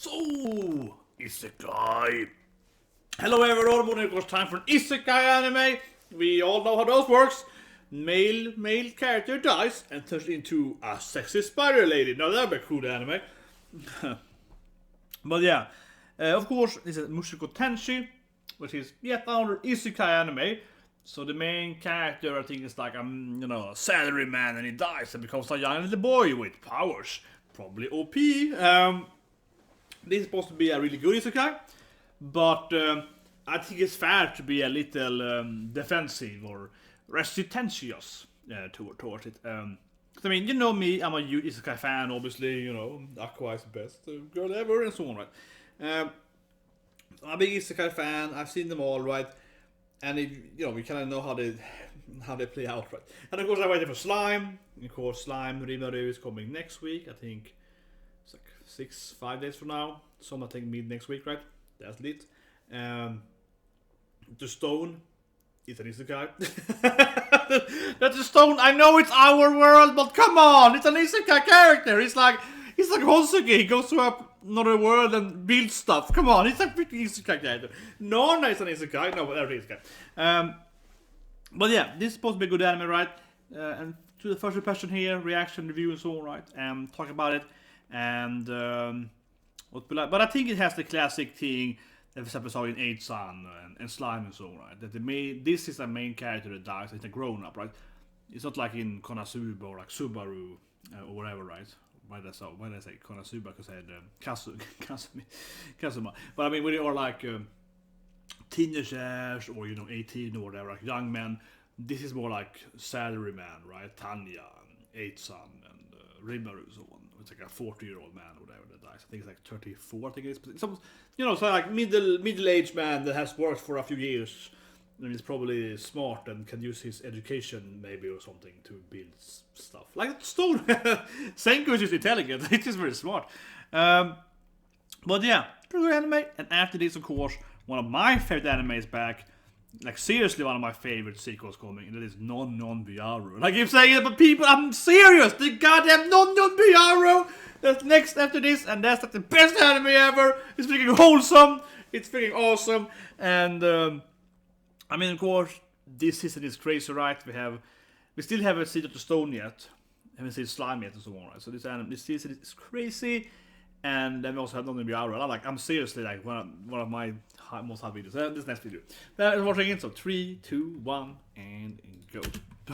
So, Isekai. Hello everyone, it was time for an Isekai anime. We all know how those works. Male character dies and turns into a sexy spider lady. Now that'd be a cool anime. But yeah, of course, this is Mushoku Tensei, which is yet another Isekai anime. So the main character, I think, is like a salary man, and he dies and becomes a young little boy with powers, probably OP. This is supposed to be a really good isekai, but I think it's fair to be a little defensive or resistentious towards it. I mean, you know me, I'm a huge isekai fan, obviously, Aqua is the best girl ever, and so on, right? I'm a big isekai fan, I've seen them all, right? And we kind of know how they play out, right? And of course, I'm waiting for Slime. Of course, Slime Rimaru is coming next week. I think it's like 5 days from now. Some I think mid next week, right? That's lit. The Stone is an isekai. That's the Stone. I know it's our world, but come on, it's an isekai character. He's like Hosuke. He goes to another world and builds stuff. Come on, it's a pretty isekai character. Nona is an isekai. No, whatever isekai. But yeah, this is supposed to be a good anime, right? And to the first impression here, reaction, review, and so on, right? Talk about it. And but I think it has the classic thing that we saw in 8-san and Slime and so on, right? That this is a main character that dies. It's a grown-up, right? It's not like in Konosuba or like Subaru or whatever, right? Why did I say Konosuba? Because I had Kazuma. But I mean, when you are like teenagers or 18 or whatever, like young men, this is more like salaryman, right? Tanya, 8-san, and Rimaru, so on. It's like a 40-year-old man or whatever that dies. I think it's like 34. I think it is. Some, so like middle-aged man that has worked for a few years. And he's probably smart and can use his education maybe or something to build stuff. Like Stone. Senku is just intelligent. It is very smart. But yeah, pretty good anime. And after this, of course, one of my favorite animes back. Like seriously, one of my favorite sequels coming, and that is Non Byaru. Like I'm saying it, but people, I'm serious. The goddamn Non Byaru. That's next after this, and that's like the best anime ever. It's freaking wholesome. It's freaking awesome, and I mean, of course, this season is crazy, right? We still haven't seen the Stone yet, haven't seen Slime yet, and so on, right? So this season is crazy, and then we also have Non Byaru. I'm seriously like one of my most hot videos. This next video. That is watching it. So 3, 2, 1, and go.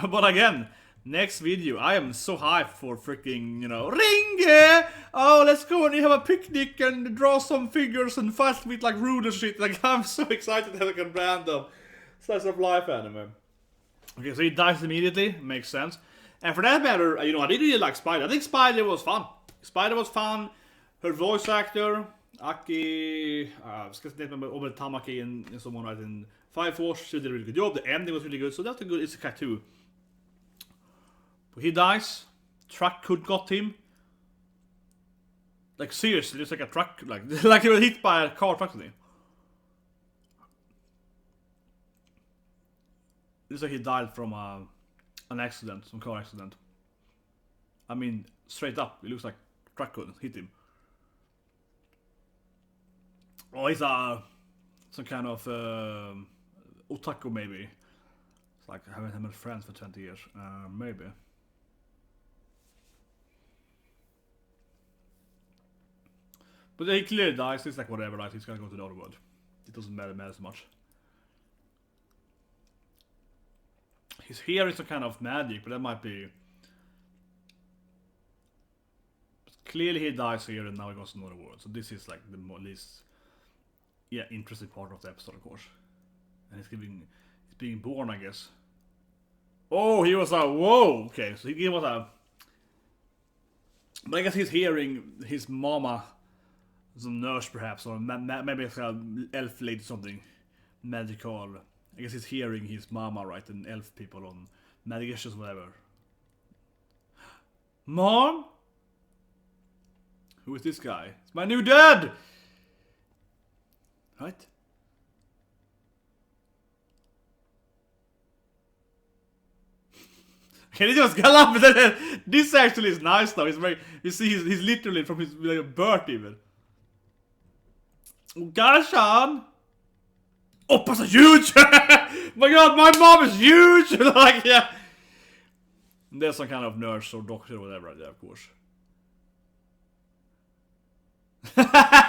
But again, next video. I am so hyped for freaking Ringe. Oh, let's go and have a picnic and draw some figures and fight with like Rude and shit. Like I'm so excited to have like a random slice of life anime. Okay, so he dies immediately. Makes sense. And for that matter, I didn't really like Spider. I think Spider was fun. Her voice actor, Aki, Tamaki and someone right in Fire Force, she did a really good job. The ending was really good, so that's a good isekai too. But he dies. Truck could got him. Like seriously, it's like a truck, like he was hit by a car truck today. Looks like he died from an accident, some car accident. I mean, straight up, it looks like truck could hit him. Oh, he's some kind of otaku maybe. It's like I haven't had friends for 20 years, maybe. But he clearly dies. It's like whatever, right? He's gonna go to the other world. It doesn't matter so much. His hair is some kind of magic, but that might be. But clearly he dies here, and now he goes to another world. So this is like the least. Yeah, interesting part of the episode, of course. And he's being born, I guess. Oh, he was whoa! Okay, so he was but I guess he's hearing his mama, some nurse perhaps, or maybe it's an elf lady something. Magical. I guess he's hearing his mama, right? And elf people on magic issues, whatever. Mom? Who is this guy? It's my new dad! Right? Okay, this was gallop, but this actually is nice though. You see, he's literally from his birth even. Garshan! Oppas are huge! My god, my mom is huge! Like, yeah. There's some kind of nurse or doctor or whatever, yeah, of course.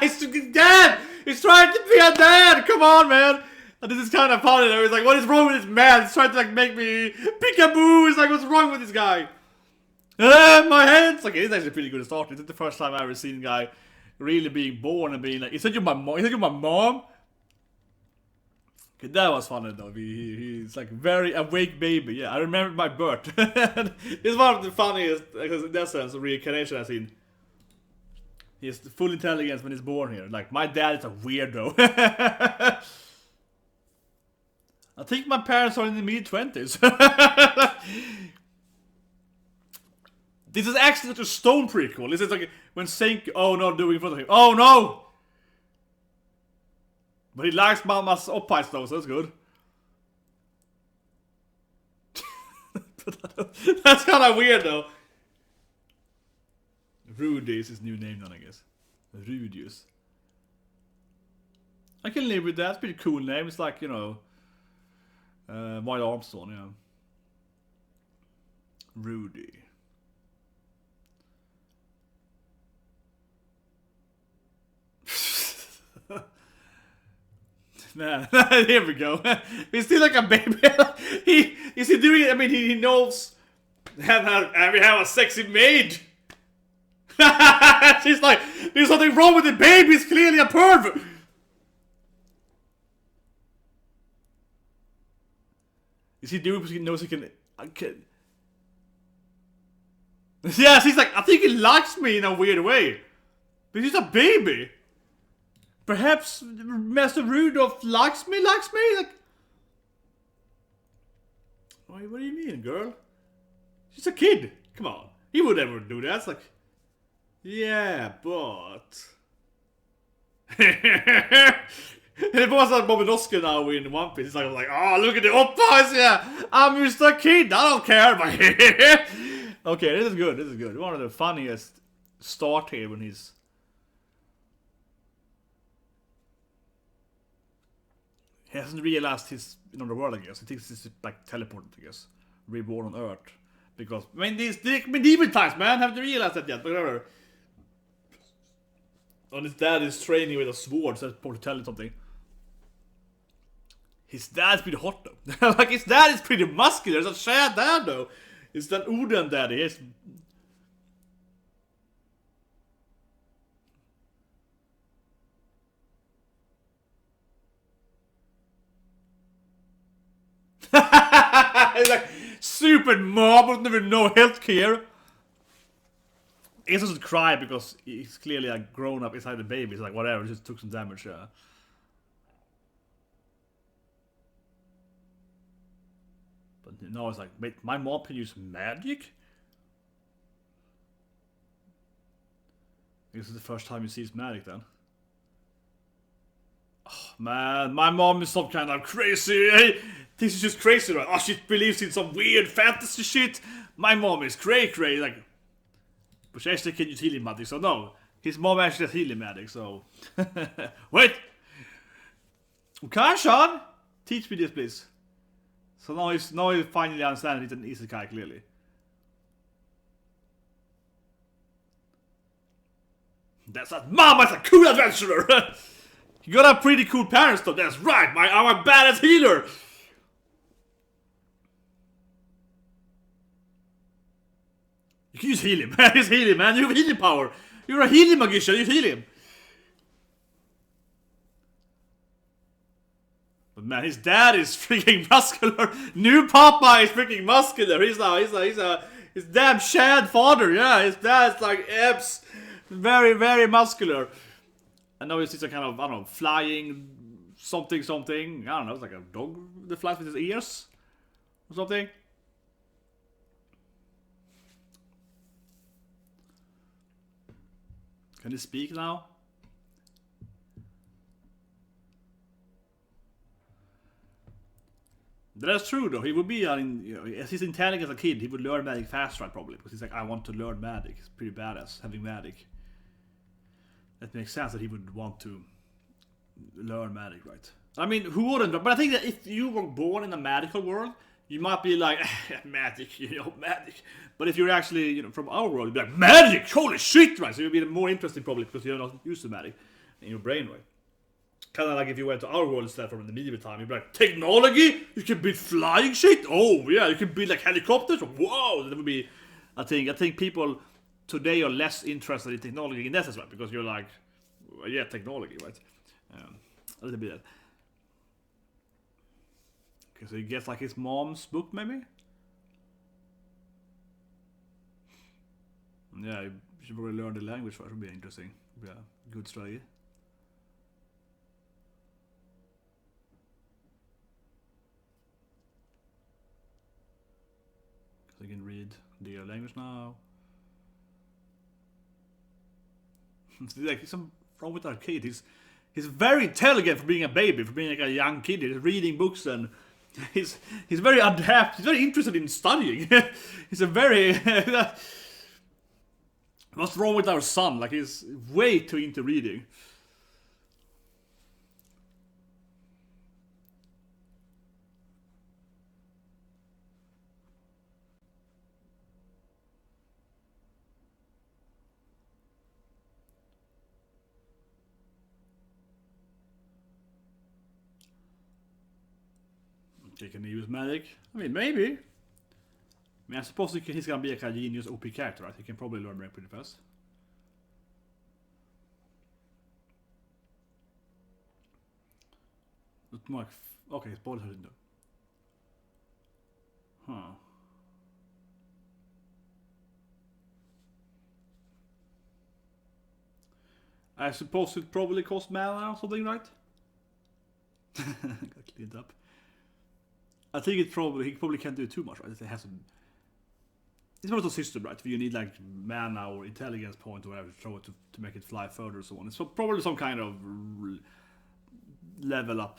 He's dead! He's trying to be a dad! Come on, man! And this is kind of funny though. He's like, what is wrong with this man? He's trying to like make me peekaboo! He's like, what's wrong with this guy? My hands! Okay, it's actually pretty good to start. It's the first time I've ever seen a guy really being born and being like, is that your mom? Is that your mom? Okay, that was funny though. He's like very awake baby. Yeah, I remember my birth. It's one of the funniest, in that sense, reincarnation I've seen. He has full intelligence when he's born here. Like, my dad is a weirdo. I think my parents are in the mid-20s. This is actually such a Stone prequel. This is like when Senki, oh no, doing in front of him. Oh no! But he likes Mama's OP though, so that's good. That's kind of weird though. Rudy is his new name then, I guess. Rudius. I can live with that. It's a pretty cool name. It's like, you know, White Armstrong, yeah. Rudy. Man, here we go. He's still like a baby. Is he doing it? I mean, he knows. We have a sexy maid. She's like, there's something wrong with the baby. He's clearly a pervert. Is he doing it because he knows he can? Yeah, she's like, I think he likes me in a weird way. But he's a baby. Perhaps Master Rudolph likes me? Like, what do you mean, girl? She's a kid. Come on. He would never do that. It's like, yeah, but... It was like Bobinoski now in One Piece. It's like, oh, look at the oppas, yeah. I'm just a kid. I don't care. Okay, this is good. This is good. One of the funniest start here when he's... He hasn't realized he's in another world, I guess. He thinks he's like teleported, I guess. Reborn on Earth. Because, I mean, these medieval times, man. Haven't realized that yet, but whatever. And his dad is training with a sword, so that's probably telling something. His dad's pretty hot, though. Like, his dad is pretty muscular. It's a shared dad, though. It's that Odin daddy. He's... He's like, stupid mom, doesn't even know healthcare. He doesn't cry because he's clearly like grown up inside the baby. He's like, whatever, just took some damage, yeah. But now it's like, wait, my mom can use magic? This is the first time he sees magic then. Oh, man, my mom is some kind of crazy. This is just crazy, right? Oh, she believes in some weird fantasy shit. My mom is cray. Like, but she actually can use healing magic, so no. His mom actually has healing magic, so... Wait! Kanshan! Teach me this, please. So now he finally understands it's an isekai, clearly. That's not... Mama's a cool adventurer! You got a pretty cool parents, though. That's right, I'm a badass healer! You can just heal him. Just heal him, man. You have healing power. You're a healing magician. You heal him. But man, his dad is freaking muscular. New Papa is freaking muscular. He's his damn Shad father. Yeah, his dad's like abs. Very, very muscular. I know he's a kind of, I don't know, flying something. I don't know, it's like a dog that flies with his ears or something. Can he speak now? That's true though. He would be, as he's intelligent as a kid, he would learn magic fast, right? Probably because he's like, I want to learn magic. He's pretty badass having magic. That makes sense that he would want to learn magic, right? I mean, who wouldn't? But I think that if you were born in a magical world, you might be like, magic, magic. But if you're actually, from our world, you'd be like, magic, holy shit, right? So you'd be more interesting probably because you're not used to magic in your brain, right? Kind of like if you went to our world instead from the medieval time, you'd be like, technology? You can build flying shit? Oh, yeah, you can build like helicopters? Whoa, that would be, I think people today are less interested in technology in that as well, because you're like, well, yeah, technology, right? A little bit. Okay, so he gets like his mom's book, maybe? Yeah, you should probably learn the language first, would be interesting. Yeah, good strategy. So you can read the language now. Like some wrong with our kid. He's very intelligent for being a baby, for being like a young kid. He's reading books and he's very adept. He's very interested in studying. He's a very what's wrong with our son? Like he's way too into reading. Can he use magic? I mean, maybe. I mean, I suppose he's gonna be a kind of genius OP character, right? He can probably learn magic pretty fast. But more like, okay, his body doesn't do. Huh. I suppose it probably cost mana or something, right? Got cleaned up. I think he probably can't do too much, right? It hasn't. It's not a system, right? You need like mana or intelligence point or whatever to throw it to make it fly further or so on. It's probably some kind of level up.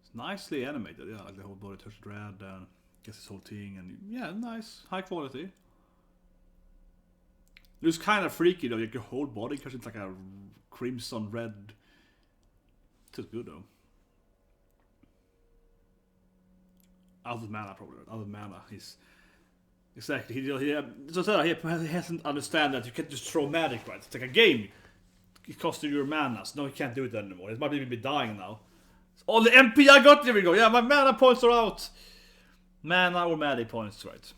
It's nicely animated, yeah, like the whole body touched red and gets this whole thing, and yeah, nice, high quality. It was kind of freaky though, like your whole body because it's like a crimson red. It was good though. Out of mana, probably. Out of mana, he's exactly. So he hasn't understand that you can't just throw magic, right? It's like a game. It costs you your mana, so no, he can't do it anymore. It might even be dying now. All the MP I got, there we go. Yeah, my mana points are out. Mana or magic points, right?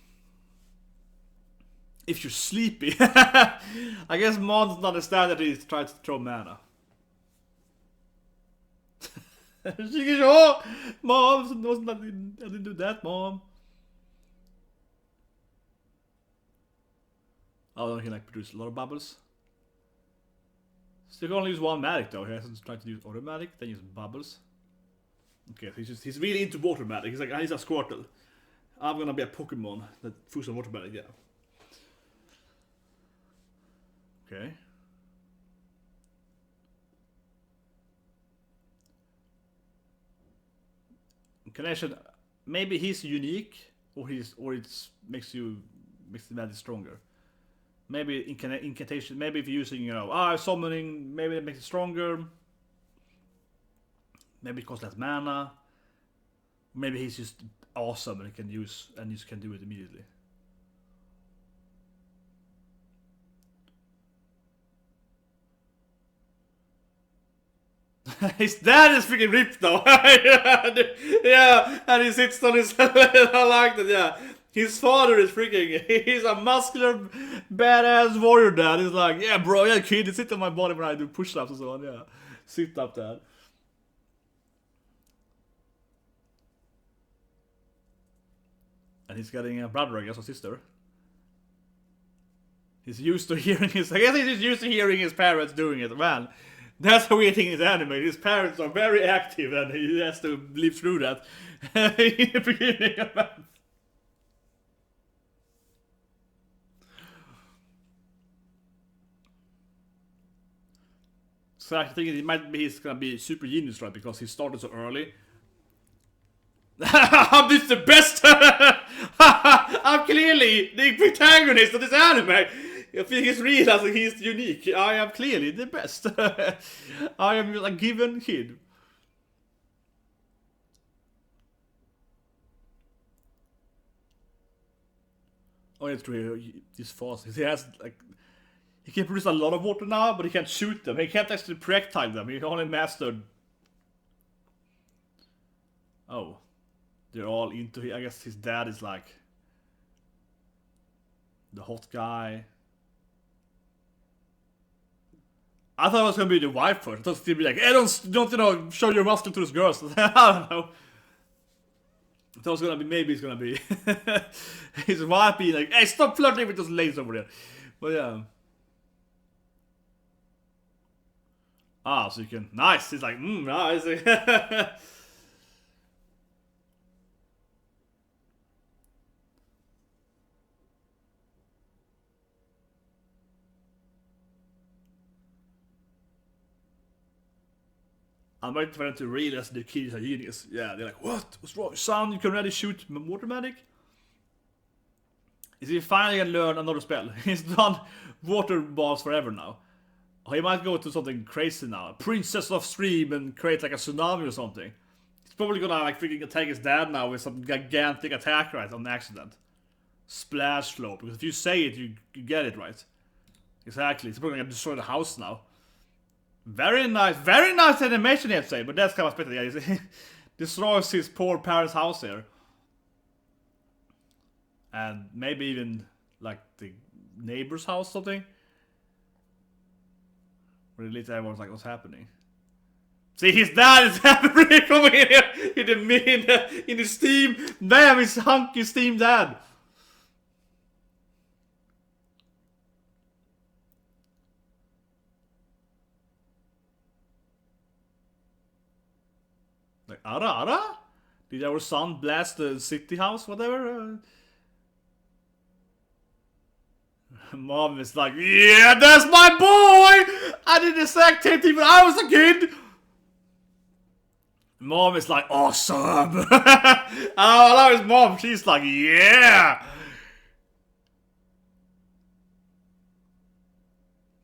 If you're sleepy. I guess Mom doesn't understand that he's trying to throw mana. She goes, oh, Mom, I didn't do that, Mom. Oh, he like produce a lot of bubbles. Still can only use one magic though. He hasn't tried to use automatic, then use bubbles. Okay, so he's really into water magic. He's like, he's a Squirtle. I'm gonna be a Pokemon that fools on water magic, yeah. Okay. Incantation, maybe he's unique, or it's makes the magic stronger. Maybe incantation. Maybe if you're using, summoning, maybe it makes it stronger. Maybe it costs less mana. Maybe he's just awesome and he can use and just can do it immediately. His dad is freaking ripped though. Yeah, and he sits on his I like that, yeah. His father is freaking, he's a muscular, badass warrior dad. He's like, yeah bro, yeah kid, you sit on my body when I do push-ups and so on, yeah. Sit up dad. And he's getting a brother, I guess, or sister. He's used to hearing I guess he's just used to hearing his parents doing it, man. That's the weird thing in anime. His parents are very active and he has to live through that in the beginning of that. So I think it might be he's gonna be super genius, right? Because he started so early. I'm just the best! I'm I'm clearly the protagonist of this anime. I think he's realizing he's unique. I am clearly the best. I am a given kid. Oh, it's true. He's fast. He has like he can produce a lot of water now, but he can't shoot them. He can't actually projectile them. He only mastered. Oh, they're all into. I guess his dad is like the hot guy. I thought it was gonna be the wife first. I thought it'd be like, hey, don't you know, show your muscle to those girls. I don't know. I thought it was gonna be, maybe it's gonna be his wife being like, hey, stop flirting with those ladies over there. But yeah. Ah, so you can, nice. He's like, nice. I'm waiting for them to realize the kid is a genius. Yeah, they're like, what? What's wrong? Son, you can already shoot water magic? Is he finally gonna learn another spell? He's done water balls forever now. Or he might go to something crazy now. Princess of Stream and create like a tsunami or something. He's probably gonna like freaking attack his dad now with some gigantic attack right on accident. Splash flow. Because if you say it, you get it right. Exactly. He's probably gonna destroy the house now. Very nice animation, I'd say, but that's kind of better. Yeah, he destroys his poor parents' house here, and maybe even like the neighbor's house, something. Where later everyone's like, "What's happening?" See, his dad is really coming in here in the steam. Damn, his hunky steam dad. Like, Ara? Did our son blast the city house, whatever? Mom is like, yeah, that's my boy! I did the exact same thing when I was a kid! Mom is like, awesome! I love his mom, she's like, yeah!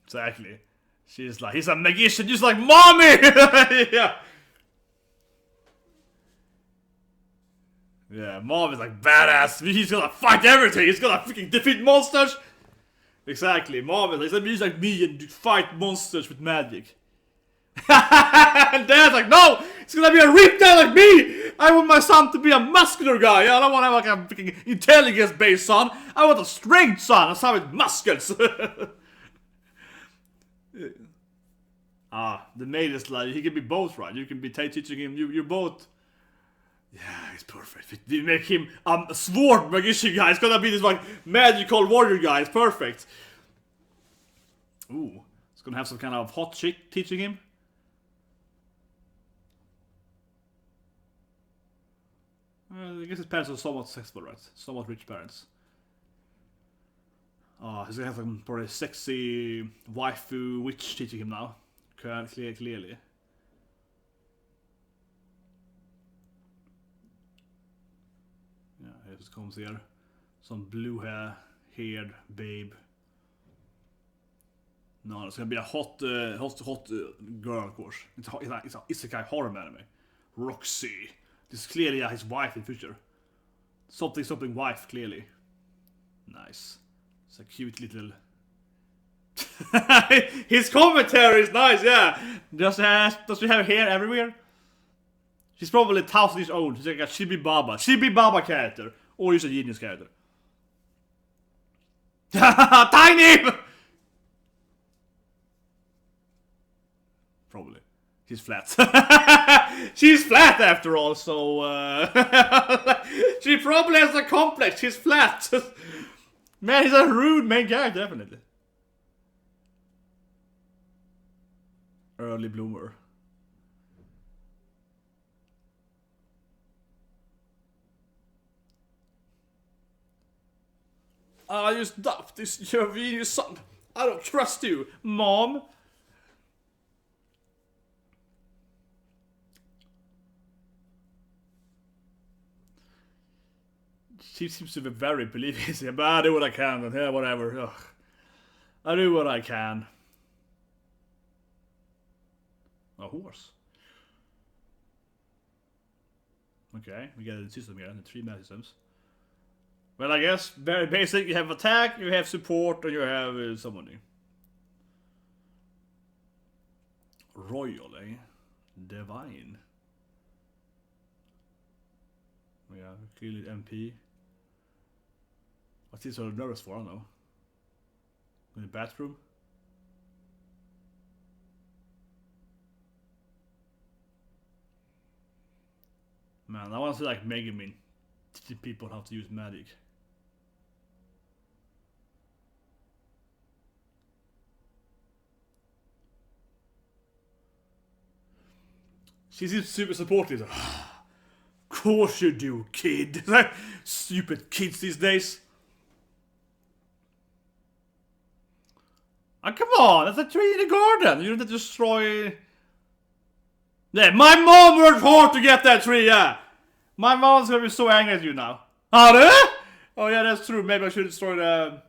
Exactly. She's like, he's a magician just like mommy! Yeah. Yeah, Mom is like badass. He's gonna fight everything. He's gonna freaking defeat monsters. Exactly, Mom is like, he's like me and fight monsters with magic. And Dad's like, no, it's gonna be a rip dad like me. I want my son to be a muscular guy. I don't want to have like a freaking intelligence-based son. I want a strength son, a son with muscles. The maid is like, he can be both, right? You can be teaching him. You're both. Yeah, he's perfect. We make him a sword magician guy. It's gonna be this like magical warrior guy. It's perfect. Ooh, it's gonna have some kind of hot chick teaching him. I guess his parents are somewhat successful, right? Somewhat rich parents. He's gonna have some probably sexy waifu witch teaching him now. Clearly. Yeah, it comes here. Some blue haired babe. No, it's gonna be a hot girl, of course. It's a isekai harem anime. Roxy. This is clearly his wife in the future. Something wife, clearly. Nice. It's a cute little. His commentary is nice, yeah. Does she have hair everywhere? She's probably 1,000 years old. She's like a Chibi Baba character. Or just a genius character. Tiny! Probably. She's flat. She's flat after all, so... she probably has a complex. She's flat. Man, he's a rude main character, definitely. Early bloomer. I just dumped this your son. I don't trust you, Mom. She seems to be very believing. But I do what I can, and yeah, whatever. Ugh. I do what I can. A horse. Okay, we get a system here, the 3 math systems. Well, I guess very basic. You have attack, you have support, and you have summoning. Royal, eh? Divine. Yeah, kill it MP. What's he so nervous for? I don't know. In the bathroom? Man, I want to see like Megamin teaching people how to use magic. She seems super supportive. Of course you do, kid. Stupid kids these days. Oh, come on, that's a tree in the garden. You don't have to destroy. Yeah, my mom worked hard to get that tree, yeah. My mom's gonna be so angry at you now. Oh yeah, that's true. Maybe I should destroy the.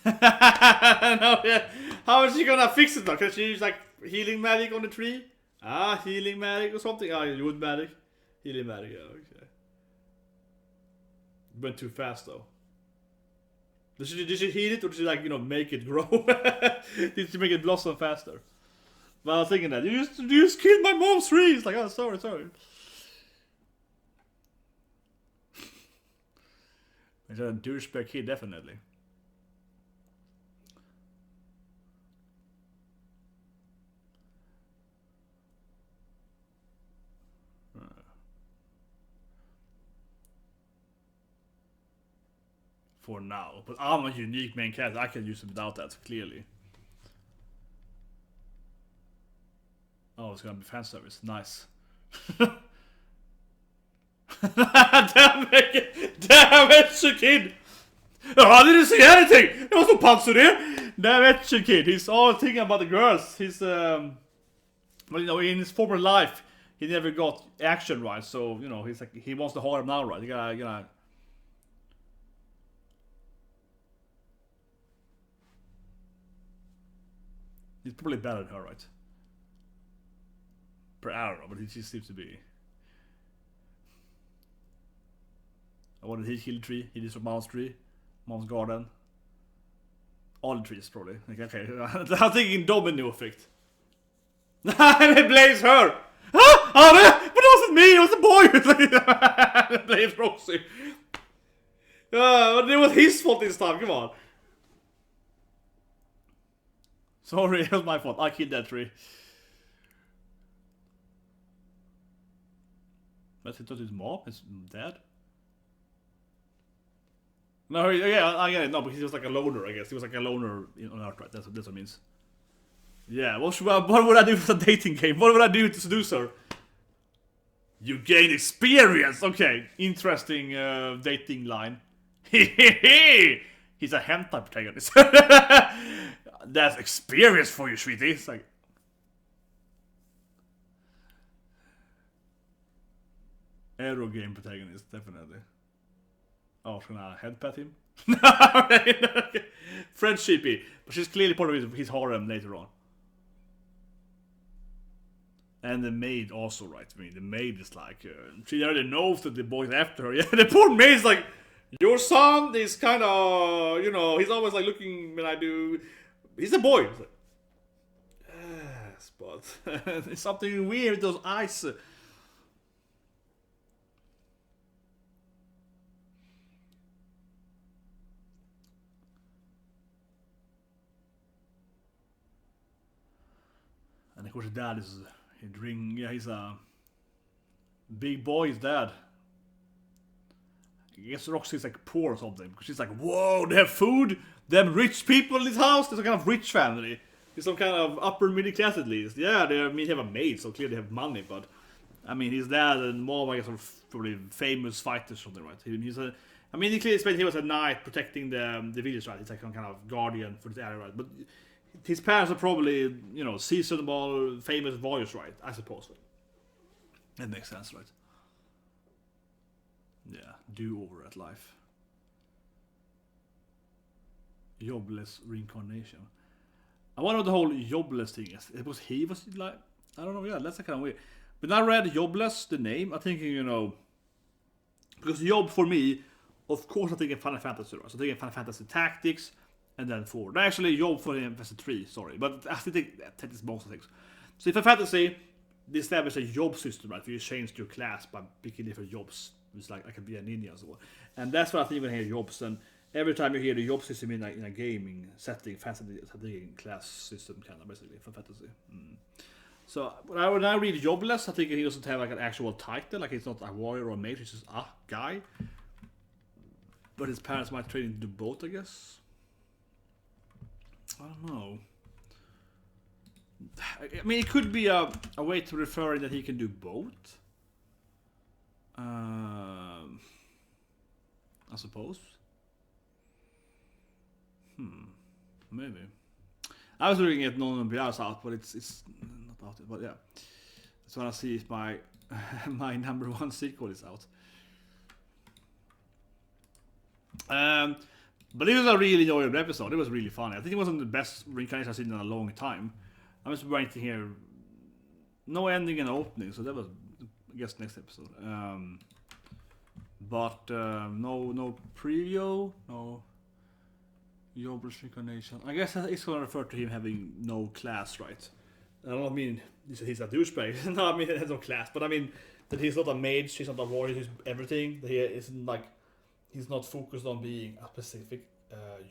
No, yeah. How is she gonna fix it though? Can she use like healing magic on the tree? Ah, healing magic or something? Ah, wood magic. Healing magic, yeah, okay. Went too fast though. Did she heal it or did she like, make it grow? Did she make it blossom faster? Well, I was thinking that. You just killed my mom's tree! It's like, oh, sorry. He's a douchebag kid, definitely. For now. But I'm a unique main character. I can use it without that, clearly. Oh, it's gonna be fan service. Nice. Damn it, you kid! Oh, I didn't see anything! There was no punch there! Damn it, you kid! He's all thinking about the girls. He's, well, in his former life, he never got action right. So, he's like, he wants the harem now, right? You gotta. He's probably better than her, right? I don't know, but he just seems to be. What did he kill the tree? He did some mom's tree, mom's garden. All the trees, probably. Okay, I'm thinking domino effect. And it blames her! Huh? But it wasn't me, it was the boy! It blames Rosie. But it was his fault this time, come on. Sorry, it was my fault. I killed that tree. But it was his mom? His dad? No, yeah, I get it. No, but he was like a loner, I guess. He was like a loner on Earth, right? That's what it means. Yeah, what would I do for a dating game? What would I do to seduce her? You gain experience! Okay, interesting dating line. He's a hentai protagonist. That's experience for you, sweetie. It's like. Aero game protagonist, definitely. Oh, should I head pat him? Friendshipy. But she's clearly part of his harem later on. And the maid also, right? I mean, the maid is like, she already knows that the boy's after her. Yeah, the poor maid's like, your son is kind of, he's always like looking when I do. He's a boy. It's like, yes, but there's something weird with those eyes. And of course, his dad is he's a big boy. His dad. I guess Roxy's like poor or something because she's like, whoa, they have food. They have rich people in this house. There's a kind of rich family. He's some kind of upper middle class at least. Yeah, they have a maid, so clearly they have money. But I mean, his dad and mom, I guess, are probably famous fighters or something, right? He clearly said he was a knight protecting the village, right? He's like some kind of guardian for this area, right? But his parents are probably, seasonable, famous warriors, right? I suppose. That makes sense, right? Yeah, do over at life. Jobless reincarnation. I wonder what the whole jobless thing is. It was he was like, I don't know. Yeah, that's kind of weird. But I read jobless, the name. I'm thinking, you know, because job for me, of course, I'm thinking Final Fantasy. Right? So I'm thinking Final Fantasy Tactics, and then 4. Actually, job for Final Fantasy 3. Sorry, but I think that is most of things. So if a fantasy, they establish a job system, right? You change your class by picking different jobs. It's like I can be a ninja and so on. And that's what I think when I hear jobs. And every time you hear the job system in a gaming setting, fantasy class system kind of basically for fantasy. So when I read jobless, I think he doesn't have like an actual title, like he's not a warrior or a mage, he's just a guy. But his parents might train him to do both, I guess. I don't know. I mean, it could be a way to refer that he can do both. I suppose. Maybe. I was looking at non-BR's out, but it's not out. But yeah, that's when I see if my my number 1 sequel is out. But it was a really enjoyable episode. It was really funny. I think it wasn't the best reincarnation I've seen in a long time. I'm just waiting here. No ending and opening, so that was, I guess, next episode. But no preview, no jobless reincarnation. I guess it's gonna refer to him having no class, right? I don't mean he's a douchebag. No, I mean he has no class, but I mean that he's not a mage, he's not a warrior, he's everything. That he isn't like, he's not focused on being a specific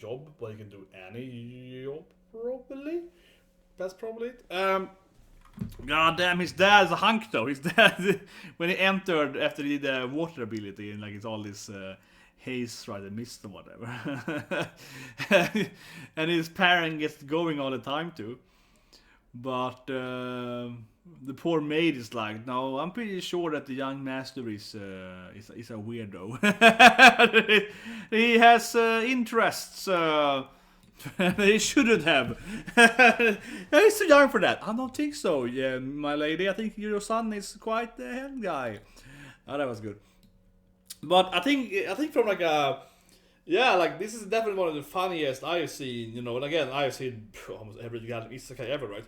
job, but he can do any job probably. That's probably it. God damn, his dad's a hunk though. His dad, when he entered after he did the water ability and like it's all this haze, right, and mist and whatever. And his parent gets going all the time too. But the poor maid is like, no, I'm pretty sure that the young master is a weirdo. He has interests. He shouldn't have. He's too young for that. I don't think so. Yeah, my lady. I think your son is quite the head guy. Oh, that was good. But I think from like a, yeah, like this is definitely one of the funniest I've seen. You know, and again, I've seen almost every isekai ever, right?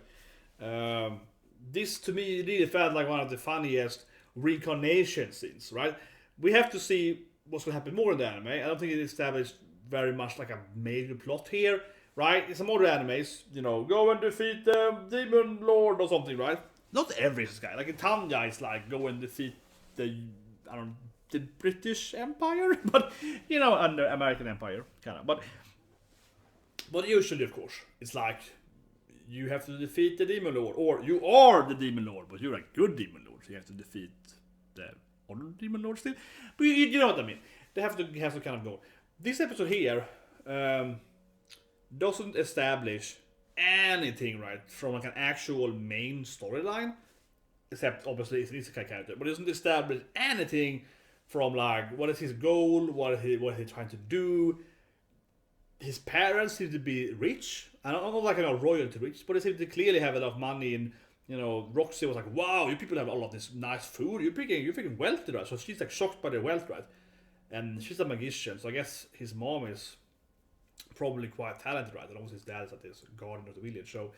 This to me really felt like one of the funniest reincarnation scenes, right? We have to see what's going to happen more in the anime. I don't think it established very much like a major plot here, right? It's some other animes, you know, go and defeat the demon lord or something, right? Not every guy, like in Tanya is like go and defeat the British Empire, but you know, under American Empire, kind of. But usually, of course, it's like you have to defeat the demon lord, or you are the demon lord, but you're a good demon lord, so you have to defeat the other demon lord still. But you know what I mean? They have to kind of go. This episode here doesn't establish anything, right, from like an actual main storyline, except obviously it's an isekai character, but it doesn't establish anything from like what is his goal, what is he trying to do. His parents seem to be rich. I don't know, like royalty rich, but they seem to clearly have a lot of money. And you know, Roxy was like, "Wow, you people have all of this nice food. You're freaking wealthy, right?" So she's like shocked by their wealth, right? And she's a magician, so I guess his mom is probably quite talented, right? And also his dad is at this garden of the village. So,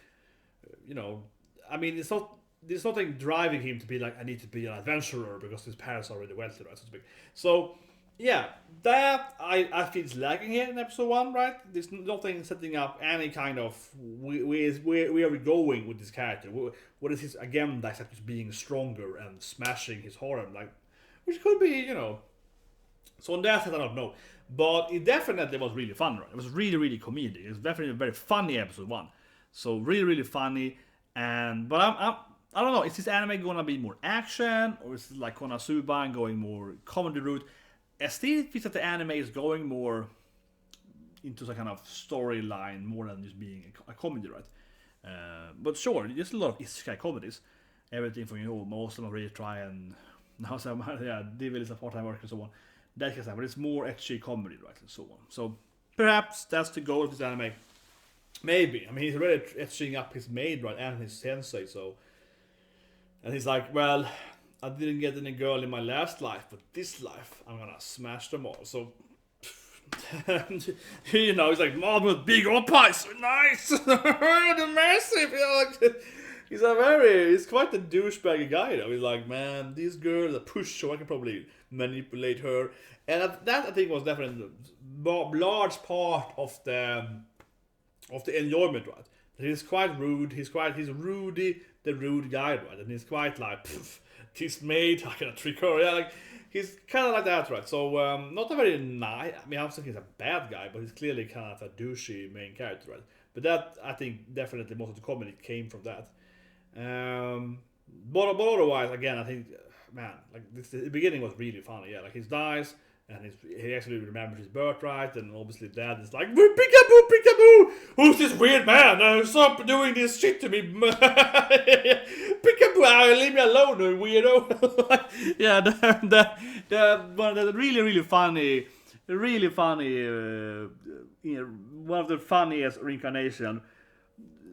you know, I mean, there's nothing driving him to be like, I need to be an adventurer because his parents are already wealthy, right? So to speak. So, yeah, that I feel is lacking here in episode 1, right? There's nothing setting up any kind of where are we going with this character? What is his agenda except just being stronger and smashing his harem, like, which could be, you know. So on that I don't know, but it definitely was really fun, right? It was really, really comedic. It was definitely a very funny episode 1. So really, really funny. But I don't know. Is this anime gonna be more action, or is it like Konosuba and going more comedy route? I still feel that the anime is going more into some kind of storyline more than just being a comedy, right? But sure, there's a lot of isekai comedies. Everything from, you know, most of them really try and now some, yeah, Devil is a part-time worker and so on. That kind of stuff, but it's more ecchi comedy, right, and so on. So perhaps that's the goal of this anime. Maybe. I mean, he's already etching up his maid, right, and his sensei. So, and he's like, well, I didn't get any girl in my last life, but this life, I'm gonna smash them all. So, you know, he's like, mom with big old pies, nice, the massive, you know, like, he's quite a douchebaggy guy though. He's like, man, this girl is a push, so I can probably manipulate her. And that I think was definitely a large part of the enjoyment, right? He's quite rude. He's Rudy the Rude guy, right? And he's quite like, this maid, I cannot trick her. Yeah, like he's kind of like that, right? So not a very nice. I mean, I'm saying he's a bad guy, but he's clearly kind of a douchey main character, right? But that I think definitely most of the comedy came from that. But otherwise, again, I think, man, like the beginning was really funny. Yeah, like he dies. And he actually remembers his birthright, and obviously dad is like, peekaboo, who's this weird man? Stop doing this shit to me. Peekaboo, leave me alone, weirdo. Yeah, the really funny, one of the funniest reincarnation.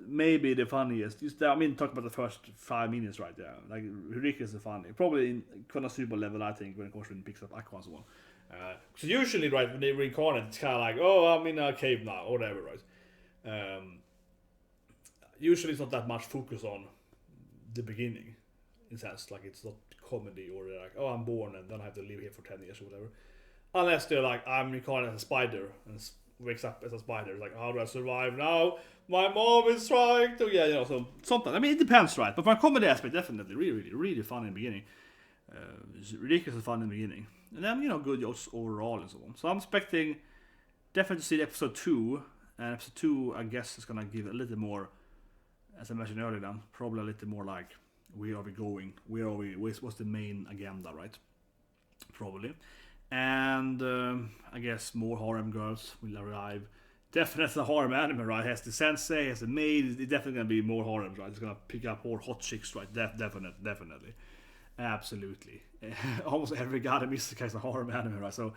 Maybe the funniest. Talk about the first 5 minutes right there. Like, ridiculous and funny. Probably in Konosuba level, I think, when Koshrin picks up Aqua and so on. So usually, right, when they reincarnate, it's kind of like, oh, I'm in a cave now, or whatever, right? Usually it's not that much focus on the beginning, in a sense, like it's not comedy, or they're like, oh, I'm born and then I have to live here for 10 years or whatever. Unless they're like, I'm reincarnated as a spider, and wakes up as a spider, it's like, how do I survive now? My mom is trying to, yeah, you know, so something. I mean, it depends, right? But from a comedy aspect, definitely, really fun in the beginning. It's ridiculously fun in the beginning. And then, you know, good jokes overall and so on. So I'm expecting definitely to see episode 2. And episode 2, I guess, is going to give a little more, as I mentioned earlier, then, probably a little more like, where are we going? What's the main agenda, right? Probably. And I guess more harem girls will arrive. Definitely a harem anime, right? Has the sensei, has the maid. It's definitely going to be more harems, right? It's going to pick up more hot chicks, right? Definitely. Absolutely. Almost every goddamn isekai is a harem anime, right? So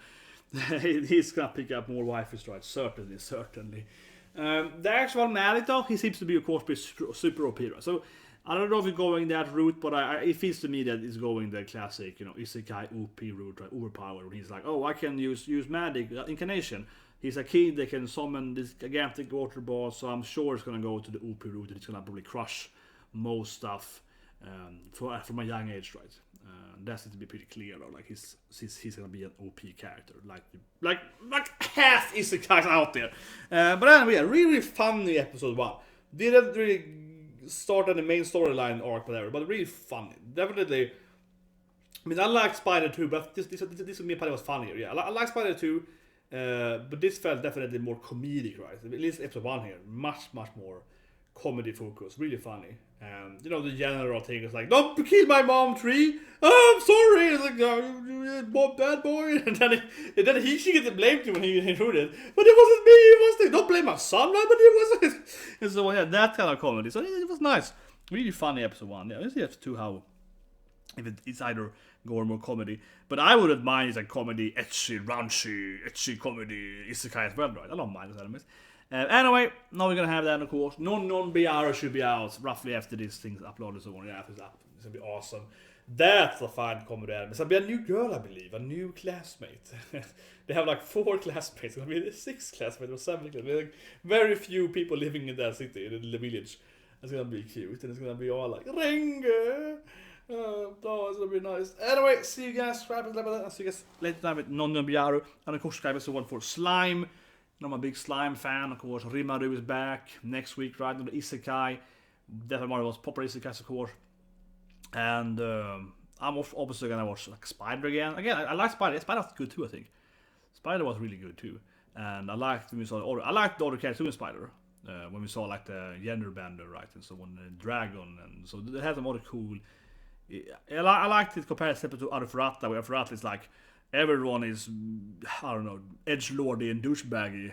he's gonna pick up more waifus, right? Certainly. The actual man, though, he seems to be, of course, super OP, right? So I don't know if he's going that route, but it feels to me that he's going the classic, you know, isekai OP route, right? Overpowered. He's like, oh, I can use magic, incantation. He's a kid that can summon this gigantic water ball, so I'm sure it's gonna go to the OP route, and it's gonna probably crush most stuff. From a young age, right? That's to be pretty clear, though. Like he's gonna be an OP character, like half isekais out there. But anyway, yeah, really funny episode 1. Didn't really start on the main storyline arc, whatever, but really funny. Definitely. I mean, I like Spider 2, but this with me probably was funnier. Yeah, I like Spider 2, but this felt definitely more comedic, right? At least episode 1 here, much more comedy focus, really funny. And you know, the general thing is like, don't kill my mom, tree. Oh, I'm sorry. It's like, oh, bad boy. And then she gets blamed when he wrote it. But it wasn't me. It was don't blame my son, man. But it wasn't. And so yeah, that kind of comedy. So it was nice, really funny episode 1. Yeah, let's see episode 2 how if it's either gore or more comedy. But I wouldn't mind it's like comedy, ecchi comedy, isekai as well, right? I don't mind those elements. Anyway, now we're gonna have that, of course. Non-BR should be out roughly after these things uploaded, so on. Yeah, after it's up. It's gonna be awesome. That's a fine comedy anime. It's gonna be a new girl, I believe, a new classmate. They have like 4 classmates. It's gonna be 6 classmates or 7 classmates. Like very few people living in that city, in the village. It's gonna be cute, and it's gonna be all like Renge. Oh, it's gonna be nice. Anyway, see you guys. I'll see you guys later time with Non-BR. And of course, subscribe to one for Slime. I'm a big Slime fan, of course. Rimaru is back next week, right? On the Isekai. Definitely one of those popular Isekais, of course. And I'm obviously gonna watch like Spider again. I like Spider. Spider was good too, I think. Spider was really good too. And I liked when we saw the other characters too in Spider. When we saw like the gender bender, right? And so on, the dragon, and so it had some other cool. I liked it compared to Arufurata, where Arufurata is like. Everyone is, I don't know, edgelordy and douchebaggy.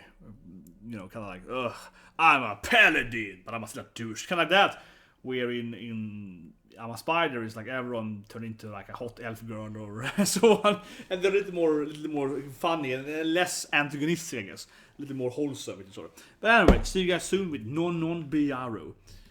You know, kind of like, ugh, I'm a paladin, but I'm still a douche. Kind of like that. Where in I'm a Spider, is like everyone turned into like a hot elf girl or so on. And they're a little more funny and less antagonistic, I guess. A little more wholesome, sort of. But anyway, see you guys soon with Non-BR.